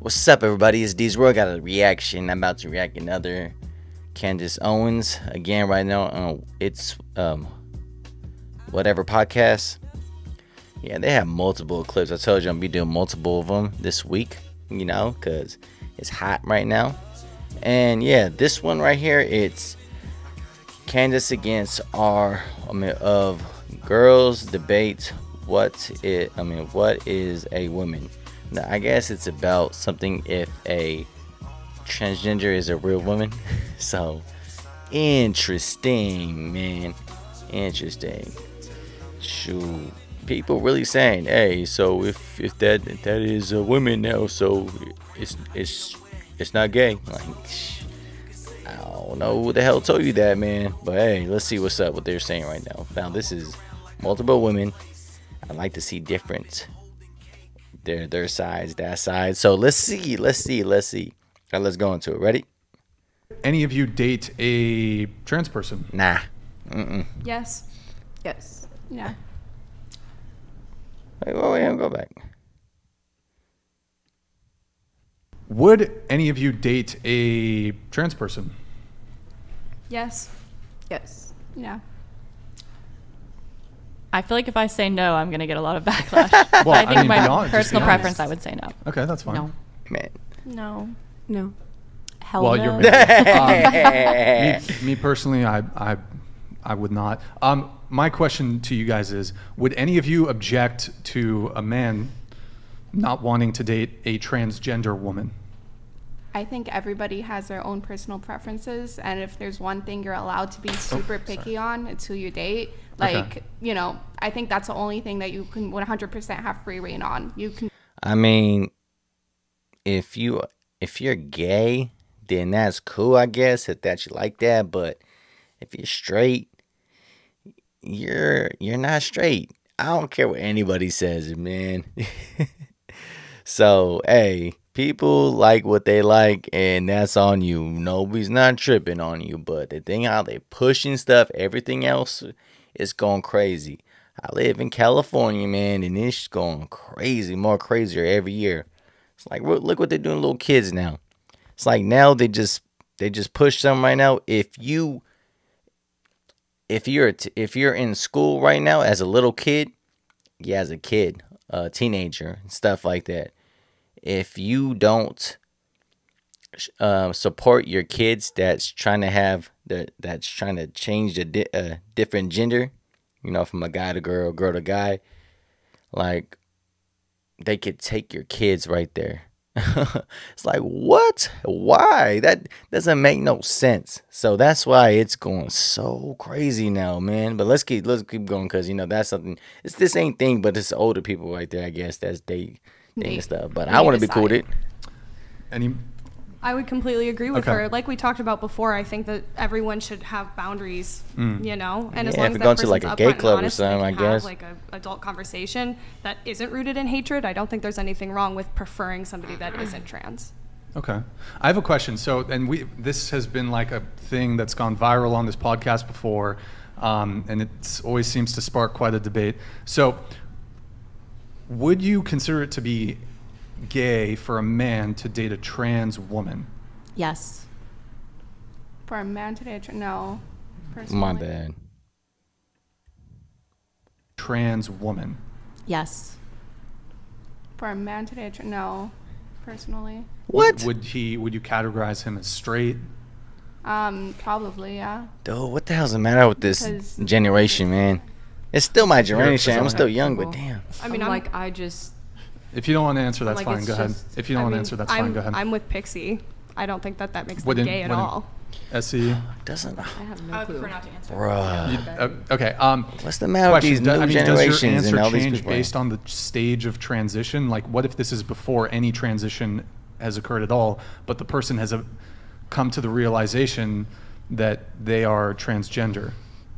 What's up, everybody? It's D's World. Got a reaction. I'm about to react another Candace Owens again right now. It's whatever podcast. Yeah, they have multiple clips. I told you I'm gonna be doing multiple of them this week. You know, cause it's hot right now. And yeah, this one right here, it's Candace against of girls debate what is a woman. Now, I guess it's about something if a transgender is a real woman. So interesting, man. Interesting. Shoot. People really saying, hey, so if that is a woman now, so it's not gay. Like, I don't know who the hell told you that, man. But hey, let's see what's up, what they're saying right now. Now this is multiple women. I like to see different their sides, that side. So let's see. All right, let's go into it. Ready? Any of you date a trans person? Nah. Yes. Yes. Yeah. Wait, go back. Would any of you date a trans person? Yes. Yes. Yeah. I feel like if I say no, I'm going to get a lot of backlash. Well, I think my honest, personal preference, I would say no. Okay, that's fine. No. Man. No. No. Hell Well, no. Me personally, I would not. My question to you guys is, would any of you object to a man not wanting to date a transgender woman? I think everybody has their own personal preferences, and if there's one thing you're allowed to be super picky on, it's who you date. Like, you know, I think that's the only thing that you can 100% have free reign on. You can. I mean, if you're gay, then that's cool, I guess, if that you like that. But if you're straight, you're not straight. I don't care what anybody says, man. So, hey, people like what they like, and that's on you. Nobody's not tripping on you. But the thing how they pushing stuff, everything else is going crazy. I live in California, man, and it's going crazy, more crazier every year. It's like, look what they're doing to little kids now. It's like now they just push something right now. If you're in school right now as a little kid, yeah, as a kid, a teenager, and stuff like that. If you don't support your kids that's trying to change a different gender, you know, from a guy to girl, girl to guy, like, they could take your kids right there. It's like, what? Why? That doesn't make no sense. So that's why it's going so crazy now, man. But let's keep going, because, you know, that's something. It's the same thing, but it's older people right there, I guess, that's dating stuff. But I want to be cool with it. I would completely agree with her. Like we talked about before, I think that everyone should have boundaries, you know, and as long as that person's like a gay club or something, I guess, like a adult conversation that isn't rooted in hatred, I don't think there's anything wrong with preferring somebody that isn't trans. Okay, I have a question. So, and this has been like a thing that's gone viral on this podcast before, and it always seems to spark quite a debate. So, would you consider it to be gay for a man to date a trans woman? Yes. For a man to date, no. Personally. My bad. Trans woman? Yes. For a man to date, no. Personally. What? Would you categorize him as straight? Probably, yeah. Dude, what the hell's the matter with this generation, man? It's still my generation. I'm still young, but damn. I mean, If you don't want to answer, that's fine. Go ahead. If you don't want to answer, that's fine. Go ahead. I'm with Pixie. I don't think that makes them gay at all. SE? Doesn't. I have no clue. Not to answer. Bruh. Okay. What's the matter with these new generations does your and all answer these change people? based on the stage of transition? Like, what if this is before any transition has occurred at all, but the person has come to the realization that they are transgender?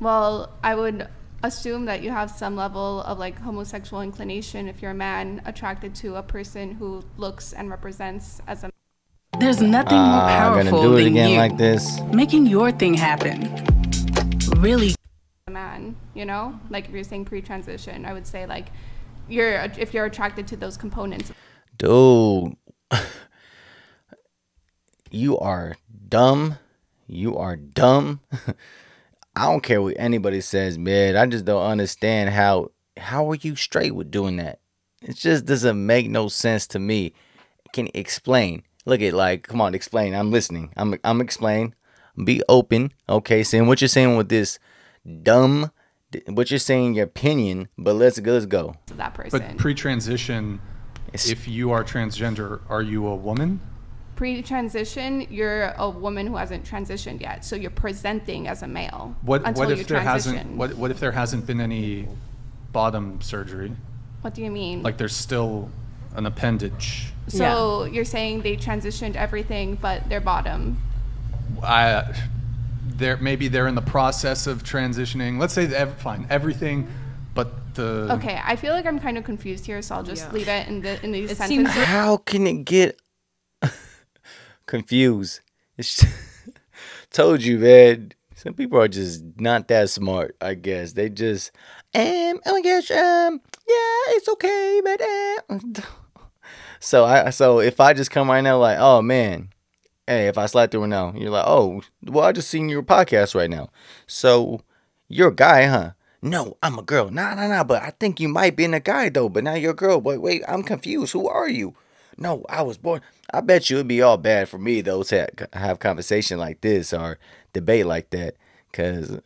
Well, I would assume that you have some level of like homosexual inclination if you're a man attracted to a person who looks and represents as a. There's nothing more powerful do it than again you like this. making your thing happen. Really. A man, you know, like if you're saying pre-transition, I would say like if you're attracted to those components. Dude, you are dumb. You are dumb. I don't care what anybody says, man. I just don't understand how are you straight with doing that? It just doesn't make no sense to me. Can you explain? Look at like, come on, explain. I'm listening. I'm explain. Be open. Okay, saying what you're saying with this dumb, what you're saying, your opinion, but let's go. That person. But pre-transition, if you are transgender, are you a woman? Pre-transition, you're a woman who hasn't transitioned yet, so you're presenting as a male. What if there hasn't been any bottom surgery? What do you mean? Like there's still an appendage. So you're saying they transitioned everything, but they're bottom. Maybe they're in the process of transitioning. Let's say everything, but the. Okay, I feel like I'm kind of confused here, so I'll just leave it in these sentences. How can it get confused? Told you, man. Some people are just not that smart. I guess they just oh gosh, yeah, it's okay, but so if I just come right now like, oh man, hey, if I slide through now, you're like, oh, well, I just seen your podcast right now. So you're a guy, huh? No, I'm a girl. Nah, but I think you might be a guy though. But now you're a girl. But wait, I'm confused. Who are you? No, I was born. I bet you it'd be all bad for me though to have conversation like this or debate like that, cause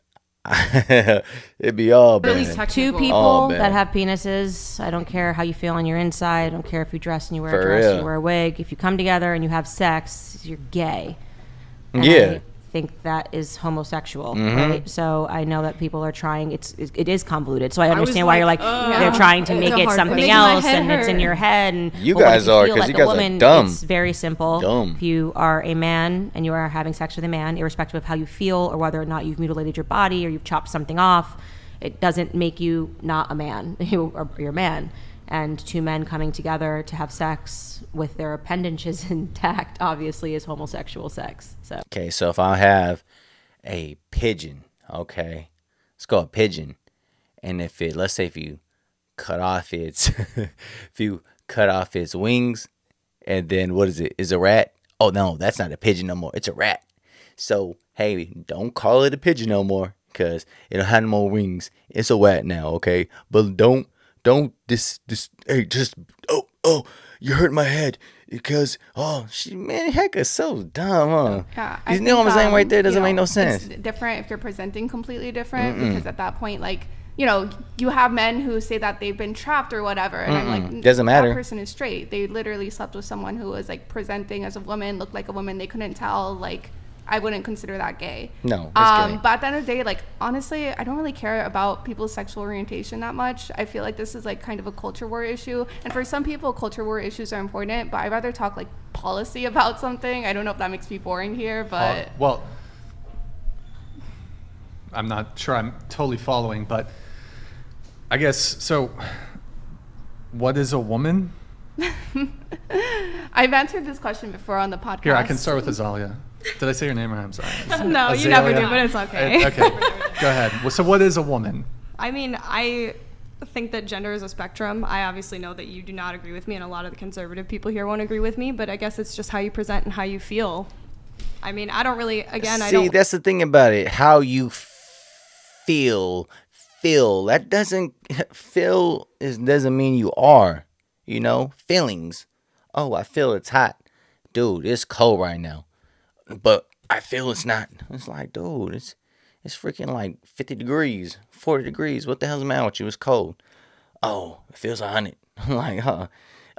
it'd be all bad. At least two people that have penises. I don't care how you feel on your inside. I don't care if you dress and you wear a dress, you wear a wig. If you come together and you have sex, you're gay. And I think that is homosexual, right? So I know that people are trying. It is convoluted. So I understand why you're like they're trying to make it something else, and it's in your head. And you guys are, because you guys are dumb. It's very simple. If you are a man and you are having sex with a man, irrespective of how you feel or whether or not you've mutilated your body or you've chopped something off, it doesn't make you not a man. You're a man. And two men coming together to have sex with their appendages intact obviously is homosexual sex. So okay, so if I have a pigeon, okay, let's go a pigeon, and let's say if you cut off its wings, and then what is it? Is a rat? Oh no, that's not a pigeon no more. It's a rat. So hey, don't call it a pigeon no more, because it'll have no more wings. It's a rat now, okay? But don't hey, just oh you hurt my head because man, heck is so dumb, huh? Yeah, you know what I'm saying right there? Doesn't make no sense. It's different if they're presenting completely different, because at that point, like, you know, you have men who say that they've been trapped or whatever, and I'm like, doesn't matter. That person is straight. They literally slept with someone who was like presenting as a woman, looked like a woman. They couldn't tell, like. I wouldn't consider that gay. No, that's gay. But at the end of the day, like, honestly, I don't really care about people's sexual orientation that much. I feel like this is like kind of a culture war issue. And for some people, culture war issues are important, but I'd rather talk like policy about something. I don't know if that makes me boring here, but. Well, I'm not sure I'm totally following, but I guess, so what is a woman? I've answered this question before on the podcast. Here, I can start with Azalia. Did I say your name right? I'm sorry. No, Azalea? You never do, but it's okay. Okay, go ahead. Well, so what is a woman? I mean, I think that gender is a spectrum. I obviously know that you do not agree with me, and a lot of the conservative people here won't agree with me, but I guess it's just how you present and how you feel. I mean, I don't really, again, I don't... See, that's the thing about it. How you feel. That doesn't... doesn't mean you are. You know? Feelings. Oh, I feel it's hot. Dude, it's cold right now. But I feel it's not. It's like, dude, it's freaking like 50 degrees, 40 degrees. What the hell's the matter with you? It's cold. Oh, it feels 100. I'm like, huh?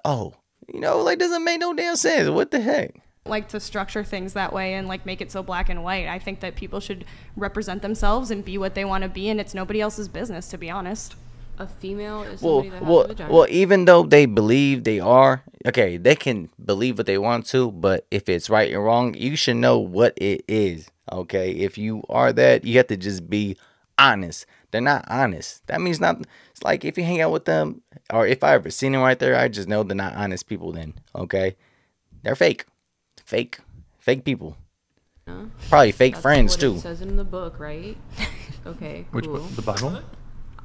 Oh, you know, like, doesn't make no damn sense. What the heck? Like to structure things that way and like make it so black and white. I think that people should represent themselves and be what they want to be, and it's nobody else's business, to be honest. A female is somebody that has a vagina. Well, even though they believe they are, okay, they can believe what they want to, but if it's right and wrong, you should know what it is, okay? If you are that, you have to just be honest. They're not honest. That means not. It's like if you hang out with them, or if I ever seen them right there, I just know they're not honest people then, okay? They're fake. Fake people. Probably fake friends, too. It says in the book, right? Okay, cool. Which book? The Bible?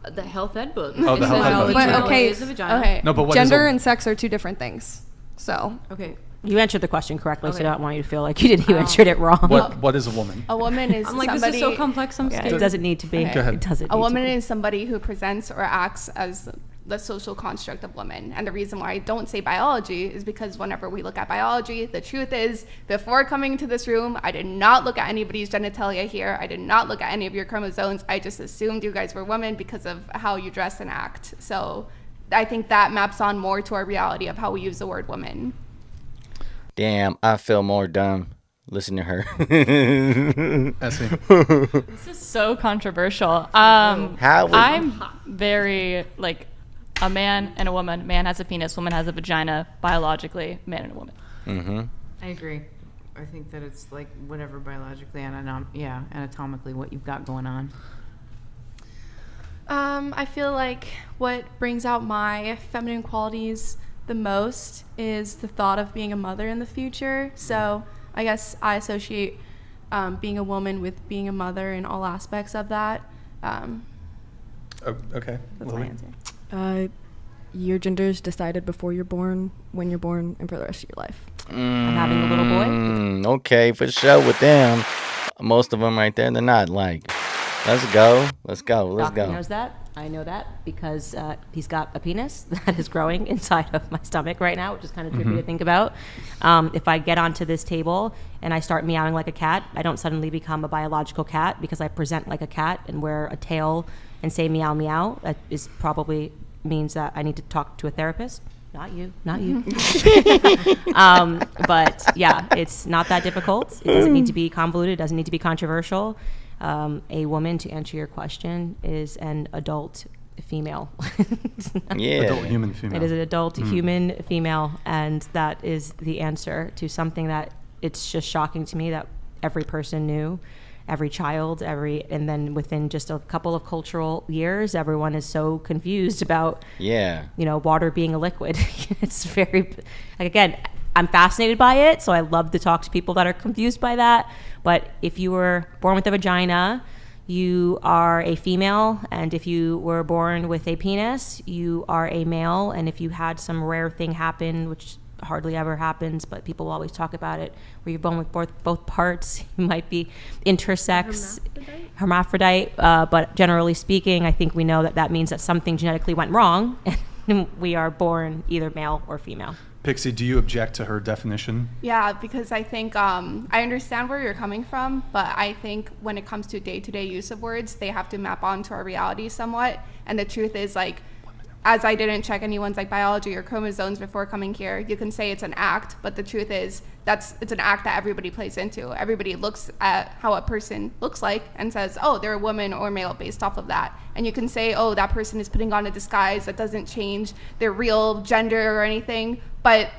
The health ed book. Oh, the health ed book. But okay, No, but what gender and sex are two different things. So okay, You answered the question correctly, so I don't want you to feel like you answered it wrong. What is a woman? A woman is I'm like, somebody, this is so complex. I'm scared. It doesn't need to be. Okay. Go ahead. It doesn't. A woman is somebody who presents or acts as the social construct of women. And the reason why I don't say biology is because whenever we look at biology, the truth is, before coming to this room, I did not look at anybody's genitalia here. I did not look at any of your chromosomes. I just assumed you guys were women because of how you dress and act. So I think that maps on more to our reality of how we use the word woman. Damn, I feel more dumb. Listen to her. Essie. This is so controversial. I'm very like a man and a woman. Man has a penis, woman has a vagina. Biologically, man and a woman. Mm-hmm. I agree. I think that it's like whatever biologically and anatomically what you've got going on. I feel like what brings out my feminine qualities the most is the thought of being a mother in the future. So I guess I associate being a woman with being a mother in all aspects of that. Okay. That's Lily? my answer. Your gender is decided before you're born, when you're born, and for the rest of your life. I'm having a little boy. Okay, for sure with them. Most of them right there, they're not like, let's go. Doctor knows that. I know that because he's got a penis that is growing inside of my stomach right now, which is kind of trippy to think about. If I get onto this table and I start meowing like a cat, I don't suddenly become a biological cat because I present like a cat and wear a tail and say meow meow. That is probably means that I need to talk to a therapist. Not you. But yeah, it's not that difficult. It doesn't need to be convoluted. It doesn't need to be controversial. A woman, to answer your question, is an adult female. Yeah. Adult human female. It is an adult human female, and that is the answer to something that it's just shocking to me that every person knew, every child, and then within just a couple of cultural years, everyone is so confused about, water being a liquid. It's very, like, again, I'm fascinated by it, so I love to talk to people that are confused by that. But if you were born with a vagina, you are a female, and if you were born with a penis, you are a male. And if you had some rare thing happen, which hardly ever happens, but people always talk about it, where you're born with both parts, you might be intersex, hermaphrodite. But generally speaking, I think we know that means that something genetically went wrong, and we are born either male or female. Pixie, do you object to her definition? Yeah, because I think I understand where you're coming from, but I think when it comes to day-to-day use of words, they have to map onto our reality somewhat. And the truth is, like, as I didn't check anyone's like biology or chromosomes before coming here, you can say it's an act, but the truth is it's an act that everybody plays into. Everybody looks at how a person looks like and says, oh, they're a woman or male based off of that. And you can say, oh, that person is putting on a disguise that doesn't change their real gender or anything, but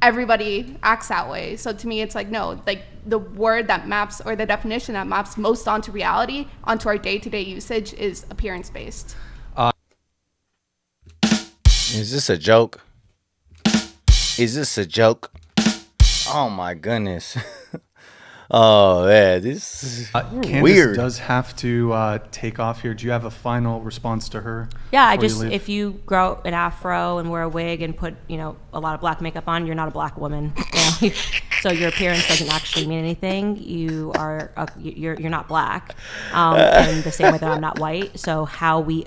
everybody acts that way. So to me, it's like, no, like the word that maps, or the definition that maps most onto reality, onto our day-to-day usage, is appearance-based. Is this a joke? Oh my goodness. Oh man, this is Candace weird. Does have to take off here. Do you have a final response to her? Yeah, if you grow an afro and wear a wig and put a lot of black makeup on, you're not a black woman. So your appearance doesn't actually mean anything. You are you're not black, and the same way that I'm not white. So how we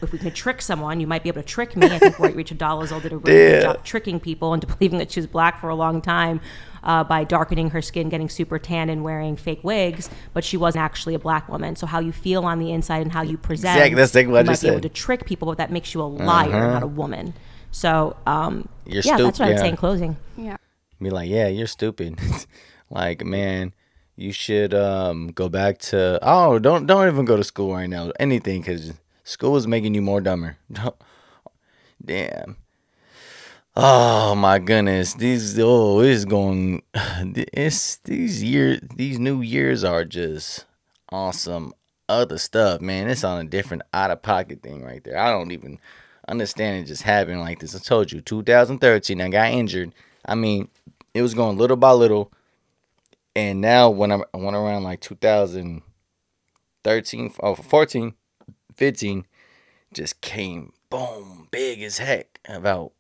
if we can trick someone, you might be able to trick me. I think Rachel Dolezal did a really good job tricking people into believing that she was black for a long time by darkening her skin, getting super tan, and wearing fake wigs. But she wasn't actually a black woman. So how you feel on the inside and how you present, that's exactly what you I might be able to trick people, but that makes you a liar, not a woman. So you're yeah, stupid. that's what I'd say in closing. Yeah. Be like, yeah, you're stupid. Like, man, you should go back to don't even go to school right now. Anything, because school is making you more dumber. Damn. Oh my goodness. These new years are just awesome. Other stuff, man. It's on a different out of pocket thing right there. I don't even understand it just happening like this. I told you, 2013, I got injured. I mean, it was going little by little. And now when I went around like 2013, 14, 15, just came boom, big as heck about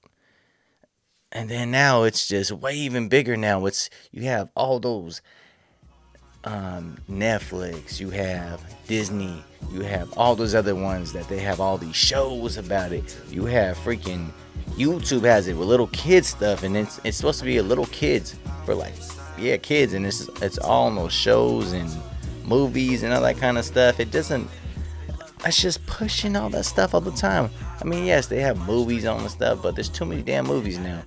And then now it's just way even bigger now. You have all those Netflix, you have Disney, you have all those other ones that they have all these shows about it. You have freaking YouTube has it with little kids stuff, and it's supposed to be a little kids for like kids, and it's all on those shows and movies and all that kind of stuff. It's just pushing all that stuff all the time. I mean, yes, they have movies on the stuff, but there's too many damn movies now.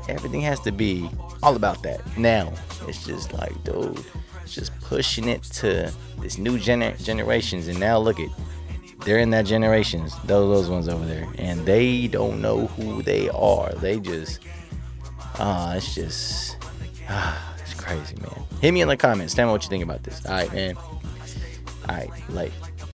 Everything has to be all about that now. It's just like, dude, it's just pushing it to this new generations. And now look they're in that generations, those ones over there, and they don't know who they are. They just it's crazy, man. Hit me in the comments. Tell me what you think about this. All right, man. All right, like.